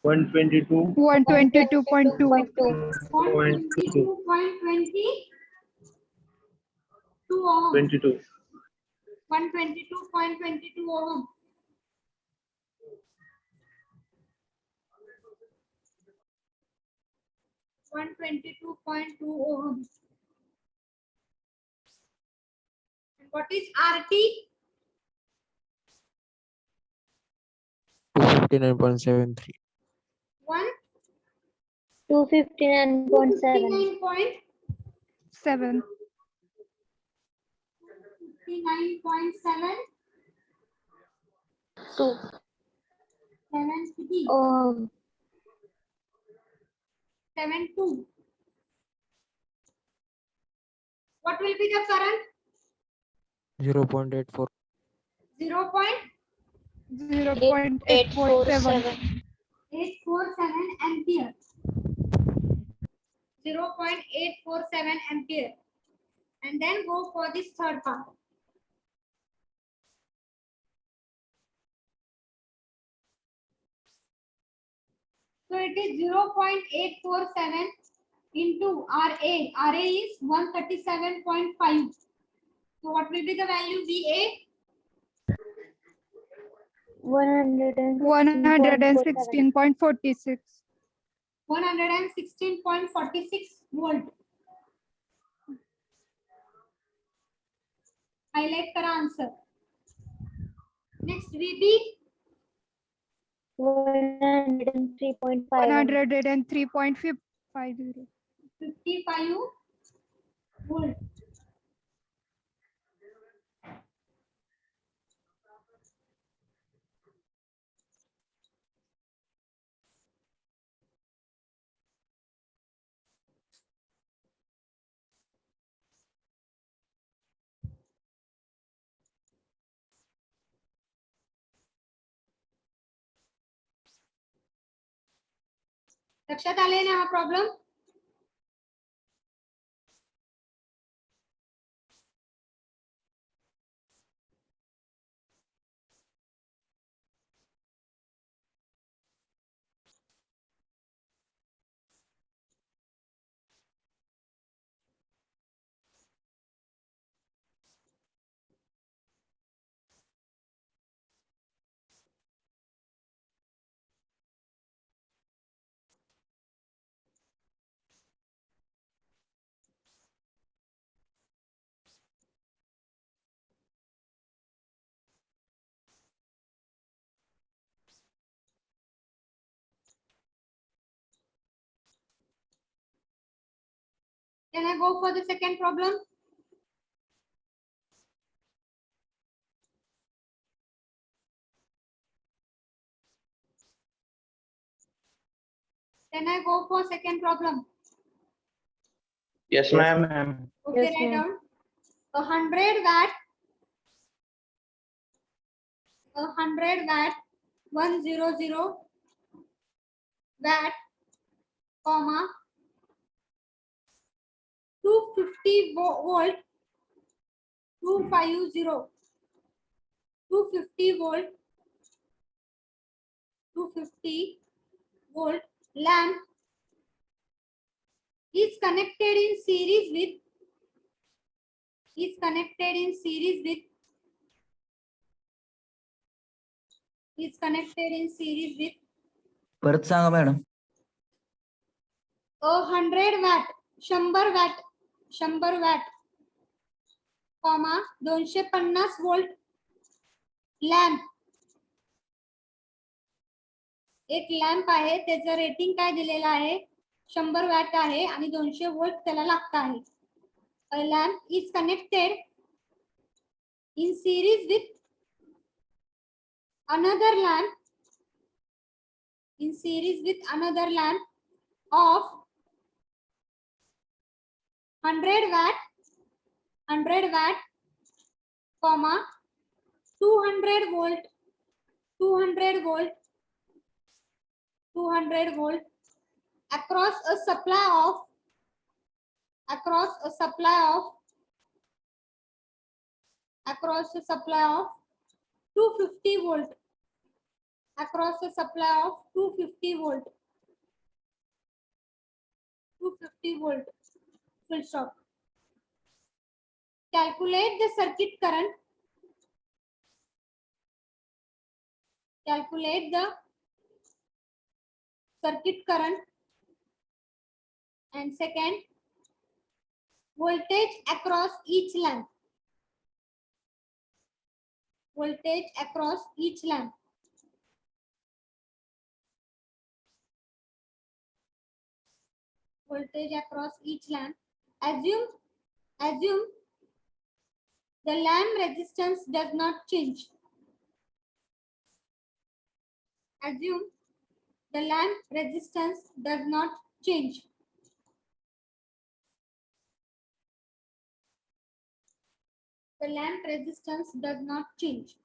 122. 122.2. 122.22 ohm. 22. 122.22 ohm. ohm. And what is RT? 259.73. 259.7. 7. 59.7. 2. 7 Ohm. 72. What will be the current? 0.84. 0.847. 847 ampere. 0.847 ampere. And then go for this third part. So it is 0.847 into RA. RA is 137.5. So what will be the value VA? 116.46. 116.46 volt. Highlight kara answer. Next VB 103.5. 103.50. 55 volt. लक्षात आले ना हा problem? Can I go for the second problem? Can I go for second problem? Yes, Yes, ma'am. ma'am. Okay, Yes, write ma'am. down. 100 watt, 100 watt, 100 watt, comma, 250 volt, 250, 250 volt, 250 volt lamp is connected in series with is connected in series with परत सांगा madam. 100 watt, 100 watt, comma 250 volt lamp. एक lamp आहे, त्याचं rating काय दिलेलं आहे, 100 watt आहे आणि 200 वोल्ट त्याला लागत आहे. A lamp is connected in series with another lamp of 100 watt, comma 200 volt, 200 volt across a supply of 250 volt, across a supply of 250 volt, 250 volt, full stop. Calculate the circuit current, and second, voltage across each lamp, assume the lamp resistance does not change. Assume the lamp resistance does not change. The lamp resistance does not change.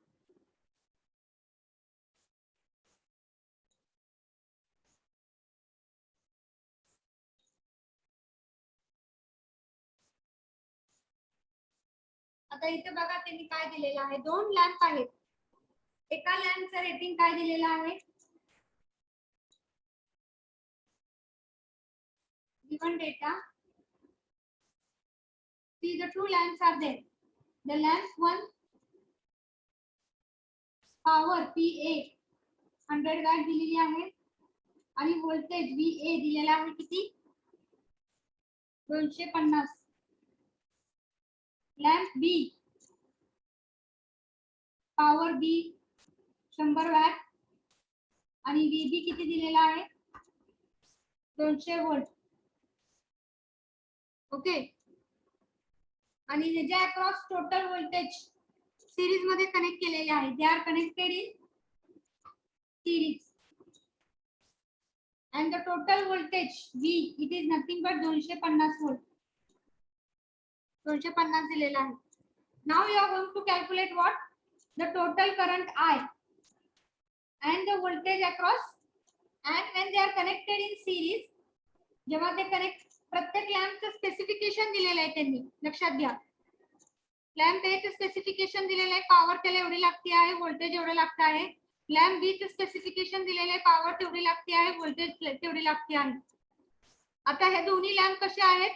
आता इथे बघा त्यांनी काय दिलेलं आहे, दोन lamp आहेत. एका लॅम्पचं रेटिंग काय दिलेलं आहे, given data. See, the two lamps are there. The lamp one power PA 100 watt दिलेली आहे आणि व्होल्टेज VA दिलेला आहे किती, 250. Lamp B power B 100 watt आणि VB किती दिलेला आहे, 200 वोल्ट. ओके, आणि त्याच्या अक्रॉस टोटल व्होल्टेज सीरीज मध्ये कनेक्ट केलेले आहे. They are connected in series and the total voltage V, it is nothing but 250 volt, 250 दिलेला आहे. Now you are going to calculate what, the total current I and the voltage across and when they are connected in series, जेव्हा ते connect, प्रत्येक लॅम्पचं specification दिलेलं आहे त्यांनी, लक्षात घ्या. लॅम्प ए चं स्पेसिफिकेशन दिलेलं आहे, पॉवर त्याला एवढी लागते आहे, व्होल्टेज एवढं लागतं आहे. लॅम्प बी चं स्पेसिफिकेशन दिलेलं आहे, पॉवर तेवढी लागते आहे, व्होल्टेज तेवढी लागते आहे. आता हे दोन्ही लॅम्प कसे आहेत,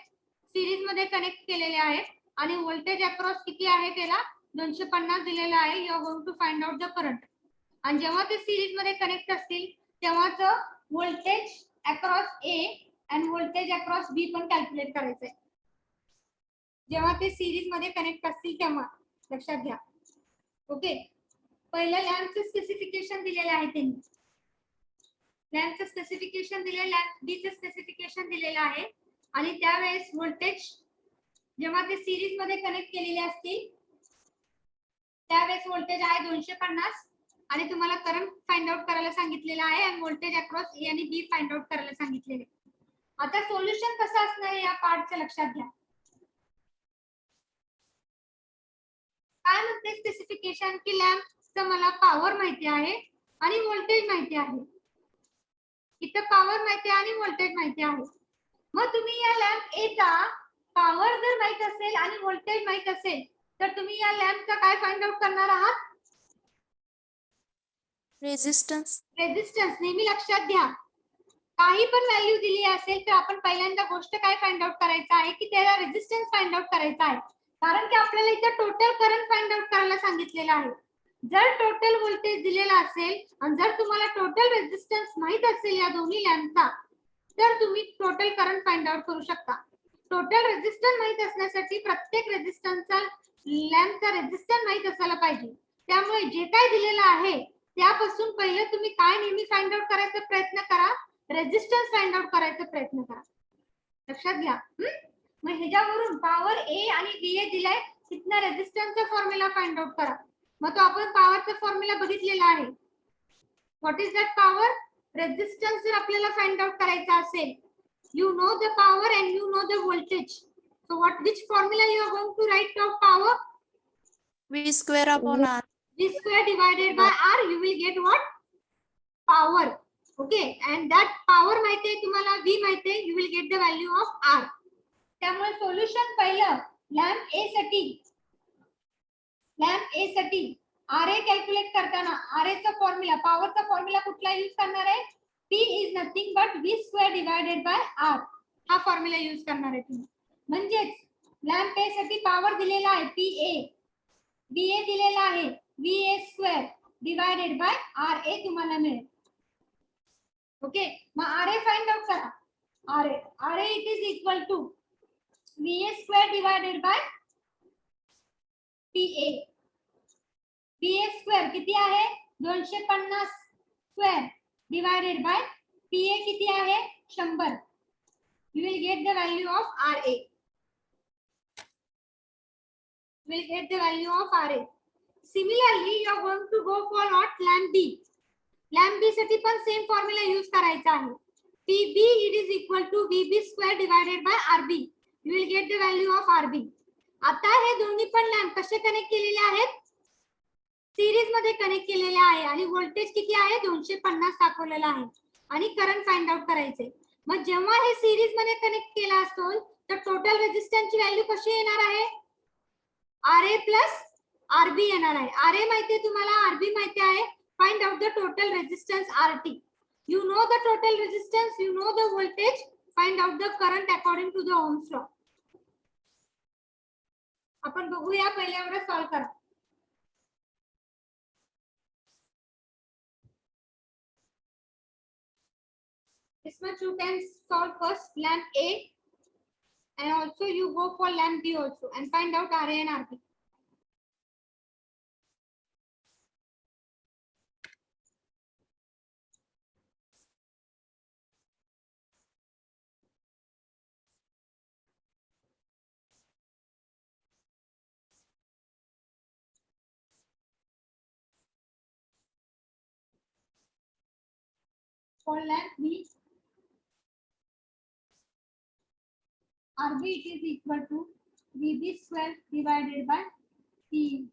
सिरीज मध्ये कनेक्ट केलेले आहेत आणि व्होल्टेज अक्रॉस किती आहे त्याला 250 दिलेला आहे. You are going to find out the current. आणि जेव्हा ते सिरीज मध्ये कनेक्ट असतील तेव्हाच व्होल्टेज अक्रॉस ए आणि व्होल्टेज अक्रॉस बी पण कॅल्क्युलेट करायचंय. जेव्हा ते सिरीज मध्ये कनेक्ट असतील तेव्हा, लक्षात घ्या. ओके, पहिलं लॅम्पचं स्पेसिफिकेशन दिलेलं आहे त्यांनी. लॅम्पचं स्पेसिफिकेशन दिलेलं, लॅम्प बी चं स्पेसिफिकेशन दिलेलं आहे आणि त्यावेळेस व्होल्टेज जेव्हा ते सिरीज मध्ये कनेक्ट केलेले असतील त्यावेळेस व्होल्टेज आहे 250 आणि तुम्हाला करंट फाइंड आउट करायला सांगितलेलं आहे आणि व्होल्टेज अक्रॉस ए आणि बी फाइंड आउट करायला सांगितलेले. आता सोल्युशन कसं असणार या पार्टचं लक्षात घ्या. काय म्हणते स्पेसिफिकेशन की लॅम्पचं मला पॉवर माहिती आहे आणि व्होल्टेज माहिती आहे. इथं पॉवर माहिती आहे आणि व्होल्टेज माहिती आहे. मग तुम्ही या लॅम्प ए चा पॉवर जर माहित असेल आणि व्होल्टेज माहित असेल तर तुम्ही या लॅम्पचा काय फाइंड आउट करणार आहात, रेजिस्टन्स. रेजिस्टन्स. नेहमी लक्षात घ्या, काही पण व्हॅल्यू दिली असेल तर आपण पहिल्यांदा गोष्ट काय फाइंड आउट करायचं आहे की त्याला रेजिस्टन्स फाइंड आउट करायचा आहे. कारण की आपल्याला इथं टोटल करंट फाइंड आउट करायला सांगितलेलं आहे. जर टोटल व्होल्टेज दिलेला असेल आणि जर तुम्हाला टोटल रेजिस्टन्स माहित असेल या दोन्ही लॅम्पचा तर तुम्ही टोटल करंट फाइंड आउट करू शकता. टोटल रेजिस्टन्स माहित असण्यासाठी प्रत्येक रेजिस्टन्सचा लॅम्पचा रेजिस्टन्स माहित असायला पाहिजे. त्यामुळे जे काय दिलेलं आहे त्यापासून पहिले तुम्ही काय नेहमी फाइंड आउट करायचा प्रयत्न करा, रेजिस्टन्स फाइंड आउट करायचा प्रयत्न करा. लक्षात घ्या. मग ह्याच्यावरून पॉवर ए आणि बी ए दिलाय, तिथनं रेजिस्टन्सचा फॉर्म्युला फाइंड आउट करा. मग तो आपण पॉवरचा फॉर्म्युला बघितलेला आहे. What is that power? Resistance जर आपल्याला फाइंड आउट करायचा असेल, you know the power and you know the voltage, so which formula you are going to write of power? V square upon R. V square divided by R, you will get what? Power. Okay, and that power माहिती आहे तुम्हाला, V माहिती आहे, you will get the value of R. त्यामुळे solution पहिलं lamp ए साठी RA calculate करताना RA चा फॉर्म्युला, पॉवरचा फॉर्म्युला कुठला यूज करणार आहे? P is nothing but V square divided by R. हा फॉर्म्युला यूज करणार आहे तुम्ही. म्हणजेच लॅम्प ए साठी पॉवर दिलेला आहे PA, BA दिलेला आहे VA square divided by RA तुम्हाला मिळेल. ओके, मग RA फाइंड आउट करा. RA it is equal to VA square divided by PA. PA square किती आहे 250 स्क्वेअर divided by PA किती आहे 100. You will get the value of RA. You will get the value of RA. Similarly, you are going to go for what? Lamp B. Lamp B साठी पण same formula use करायचा आहे. PB it is equal to VB square divided by RB. You will get the value of RB. आता हे दोन्ही पण lamp कसे connect केलेले आहेत? सिरीज मध्ये कनेक्ट केलेले आहे आणि व्होल्टेज किती आहे 250 दाखवलेला आहे आणि करंट फाइंड आउट करायचे. मग जेव्हा हे सिरीज मध्ये कनेक्ट केला असेल तर टोटल रेजिस्टन्सची व्हॅल्यू कशी येणार आहे? RA प्लस RB येणार आहे. RA माहिती आहे तुम्हाला, RB माहिती आहे. Find out the total resistance RT. You know the total resistance, you know the voltage, find out the current according to the Ohm's law. आपण बघूया, पहिले एवढं सॉल्व करा. This much you can solve first lamp A and also you go for lamp B also and find out RA and RB. For lamp B, RB it is equal to VB square divided by P.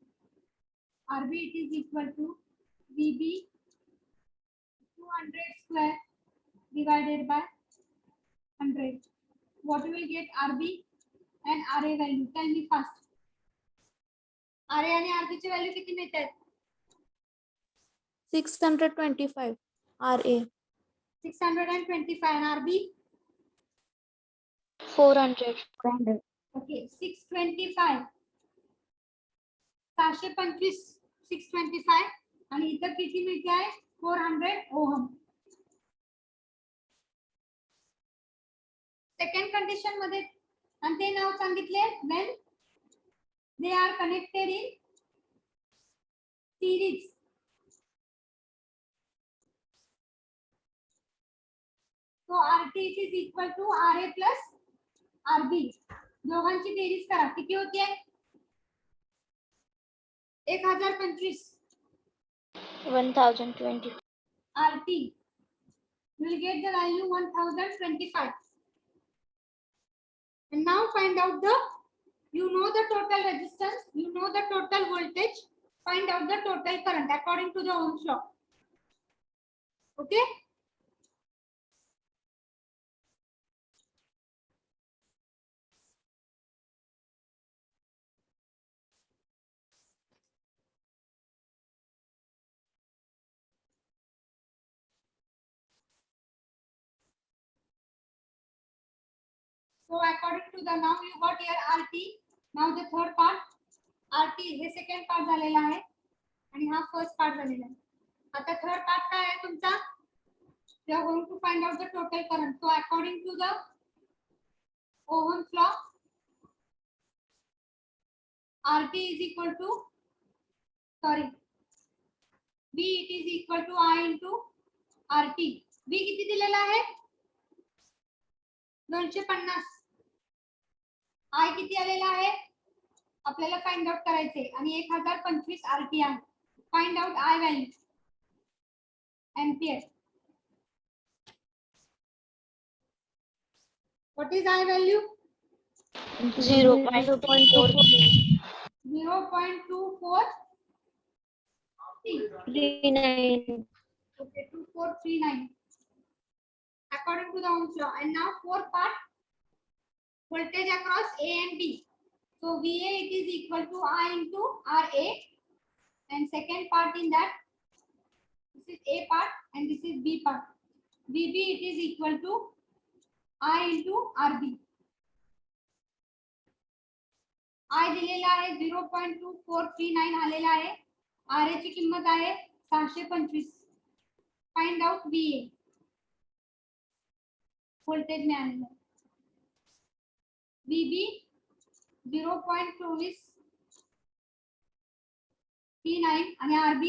RB it is equal to VB 200 square divided by 100. What you will get RB and RA value? Tell me fast. RA आणि RB ची value किती मिळतात? 625 RA. 625 and RB? 400. Okay, 625. 725 625 आणि इथं किती मिळते आहे? 400 ohm. Second condition मध्ये आणि ते नाव सांगितले when they are connected in series. So RT is equal to RA plus RB. दोघांची बेरीज करा. किती होती आहे? 1025. 1020. RT will get the value 1025. And now find out the, you know the total resistance, you know the total voltage, find out the total current according to the Ohm's law. Okay? So according to the, now you got here RT. Now the third part, RT hey second part झालेला आहे आणि हा first part झालेला आहे. आता third part काय आहे तुमचा? You are going to find out the total current. So according to the Ohm's law, RT is equal to, sorry, V it is equal to I into RT. V किती दिलेला आहे? 250. I किती आलेला आहे? आपल्याला फाइंड आउट करायचे आणि 1025 RT आहे. Find out I value ampere. What is I value? 0.24. 0.24. 39. Okay, 2439. According to the Ohm's law. And now fourth part, voltage across A and B. So VA it is equal to I into RA. And second part in that, this is A part and this is B part. VB it is equal to I into RB. I दिलेला आहे 0.2439 आलेला आहे. RA ची किंमत आहे 625. Find out VA. Voltage में आने लगा. VB 0.2439 आणि RB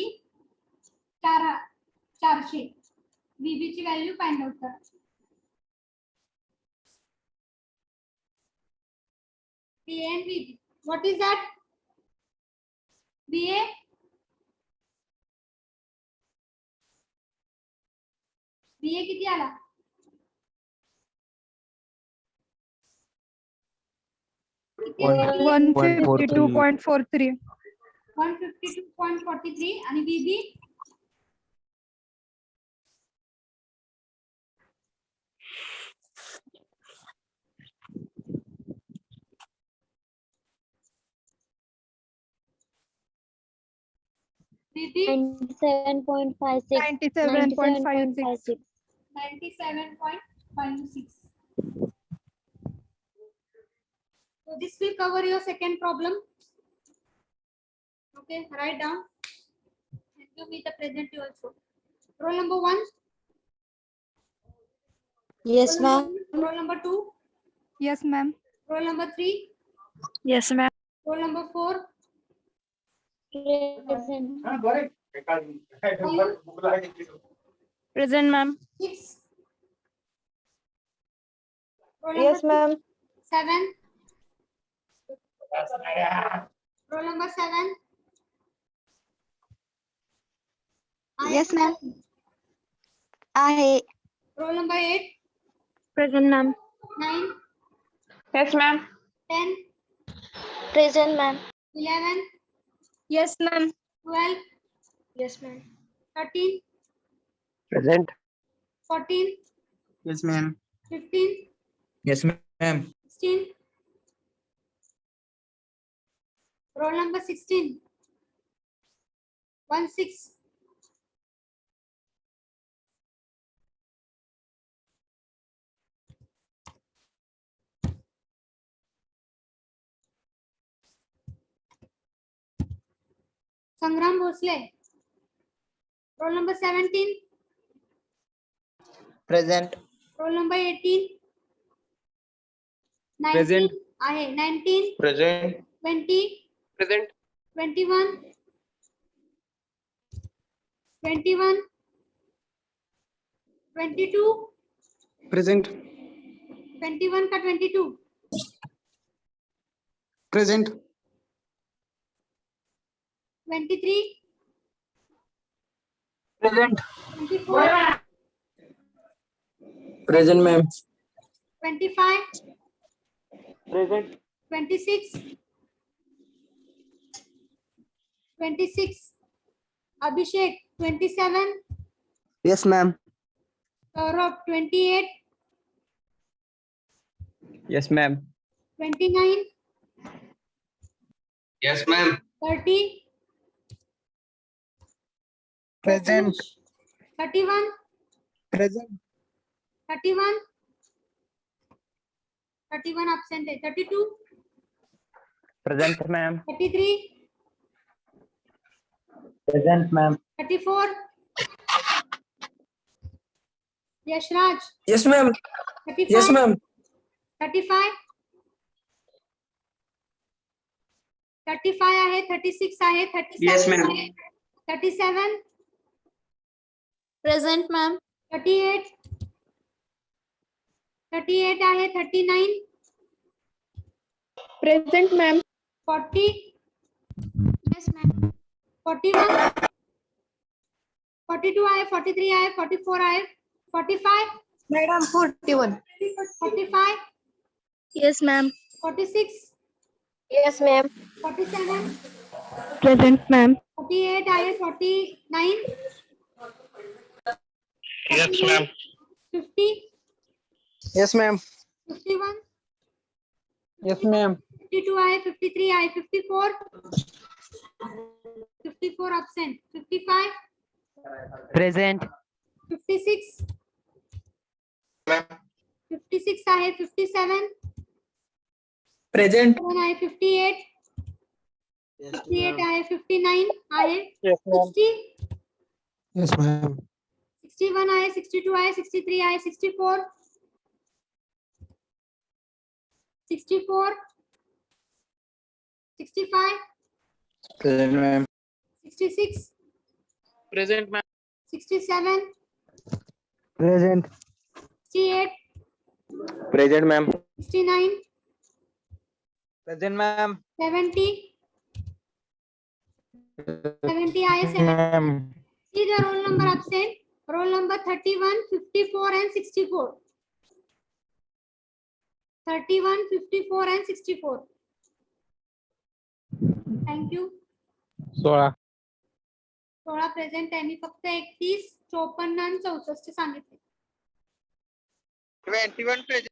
400. VB ची व्हॅल्यू फाइंड आउट करा. VA and VB. What is that? VA. VA किती आला? 152.43. 152.43 आणि VB VB 97.56. 97.56. 97.56. So this will cover your second problem. Okay, write down and give me the present also. Roll number 1. Yes, ma'am. Roll number 2. Yes, ma'am. Roll number 3. Yes, ma'am. Roll number 4. Present. Present, ma'am. 6. Yes, ma'am. 7. Roll number 7. Yes, ma'am. I Roll number 8. present, ma'am. 9. Yes, ma'am. 10. Present, ma'am. 11. Yes, ma'am. 12. Yes, ma'am. 13. Present. 14. Yes, ma'am. 15, Yes, ma'am. 16. Roll number 16. 16. Sangram Bhosle. Roll number 17. Present. Roll number 18. 19 Present. आहे 19, Present. 20, Present. 21, 21, 22, Present. 21 का 22, Present. 23, Present. 24, Present, ma'am. 25, Present. 26, 26, Abhishek 27, Yes, ma'am. Saurabh 28, Yes, ma'am. 29, Yes, ma'am. 30, Present. 31, Present. 31, 31 absent है 32, Present, ma'am. 33, Present, ma'am. 34, Yashraj Yes, ma'am. 35, Yes, ma'am. 35, 35 आहे 36 आहे 37 Yes, ma'am. आहे 37, Present, ma'am. 38, 38 आहे 39, Present, ma'am. 40, Yes, ma'am. 41, 42 आहे 43 आहे 44 आहे 45, Madam, 41. 45, Yes, ma'am. 46, Yes, ma'am. 47, Present, ma'am. 48 आहे 49, Yes, ma'am. 50, Yes, ma'am. 51, Yes, ma'am. 52 आहे 53 आहे 54, 54 absent 55, Present. 56, 56 आहे 57, Present. 7 आहे 58, 58 आहे 59 आहे Yes, ma'am. 60, Yes, ma'am. 61 आहे 62 आहे 63 आहे 64, 64, 65, Present, ma'am. 66, Present, ma'am. 67, Present. 68, Present, ma'am. 69, Present, ma'am. 70, 70 आहे 70. Ma'am. See the roll number absent. Roll number 31, 54 and 64. 31, 54 and 64. Thank you. 16. 16 present आहे मी फक्त 31, 54 आणि 64 सांगितले. 21 present.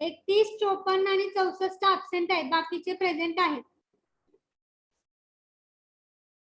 31, 54 आणि 64 absent आहेत बाकीचे प्रेझेंट आहेत.